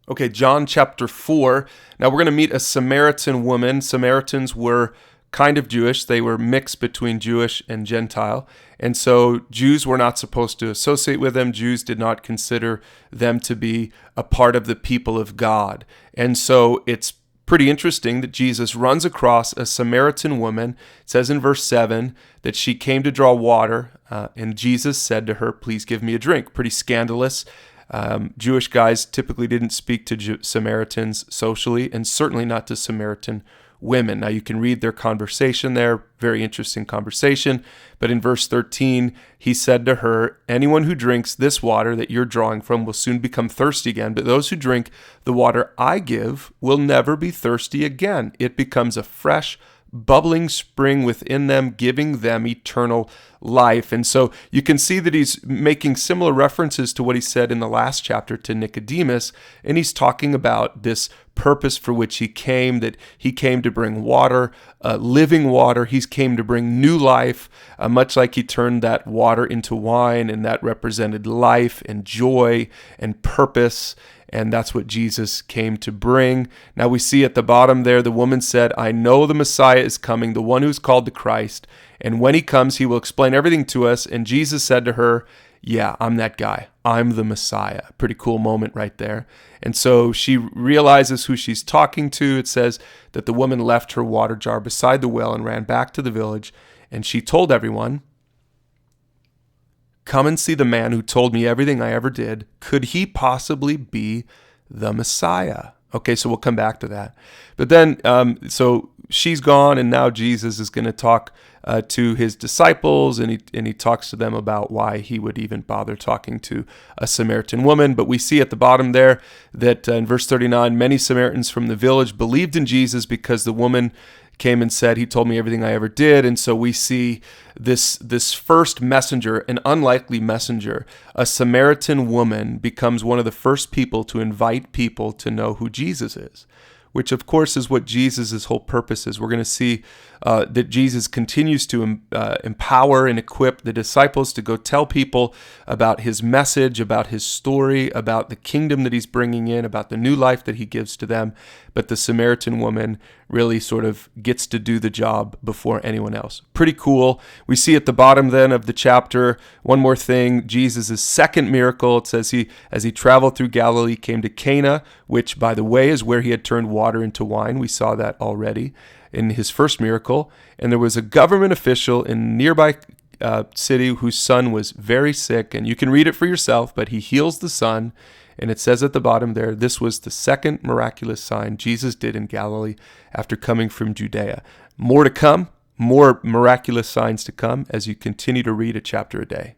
Okay, John chapter 4. Now we're going to meet a Samaritan woman. Samaritans were kind of Jewish. They were mixed between Jewish and Gentile. And so Jews were not supposed to associate with them. Jews did not consider them to be a part of the people of God. And so it's pretty interesting that Jesus runs across a Samaritan woman. It says in verse 7 that she came to draw water, and Jesus said to her, "Please give me a drink." Pretty scandalous. Jewish guys typically didn't speak to Samaritans socially, and certainly not to Samaritan women. Now you can read their conversation there, very interesting conversation. But in verse 13, he said to her, "Anyone who drinks this water that you're drawing from will soon become thirsty again, but those who drink the water I give will never be thirsty again. It becomes a fresh, bubbling spring within them, giving them eternal life." And so you can see that he's making similar references to what he said in the last chapter to Nicodemus, and he's talking about this purpose for which he came, that he came to bring water, living water. He came to bring new life, much like he turned that water into wine, and that represented life and joy and purpose. And that's what Jesus came to bring. Now we see at the bottom there, the woman said, "I know the Messiah is coming, the one who's called the Christ. And when he comes, he will explain everything to us." And Jesus said to her, "Yeah, I'm that guy. I'm the Messiah." Pretty cool moment right there. And so she realizes who she's talking to. It says that the woman left her water jar beside the well and ran back to the village. And she told everyone, "Come and see the man who told me everything I ever did. Could he possibly be the Messiah?" Okay, so we'll come back to that. But then, so she's gone, and now Jesus is going to talk to his disciples, and he talks to them about why he would even bother talking to a Samaritan woman. But we see at the bottom there that in verse 39, many Samaritans from the village believed in Jesus because the woman came and said, "He told me everything I ever did." And so we see this first messenger, an unlikely messenger, a Samaritan woman, becomes one of the first people to invite people to know who Jesus is, which of course is what Jesus' whole purpose is. We're going to see that Jesus continues to empower and equip the disciples to go tell people about his message, about his story, about the kingdom that he's bringing in, about the new life that he gives to them. But the Samaritan woman really sort of gets to do the job before anyone else. Pretty cool. We see at the bottom then of the chapter, one more thing, Jesus' second miracle. It says as he traveled through Galilee, came to Cana, which, by the way, is where he had turned water into wine. We saw that already in his first miracle. And there was a government official in a nearby city whose son was very sick. And you can read it for yourself, but he heals the son. And it says at the bottom there, this was the second miraculous sign Jesus did in Galilee after coming from Judea. More to come, more miraculous signs to come as you continue to read a chapter a day.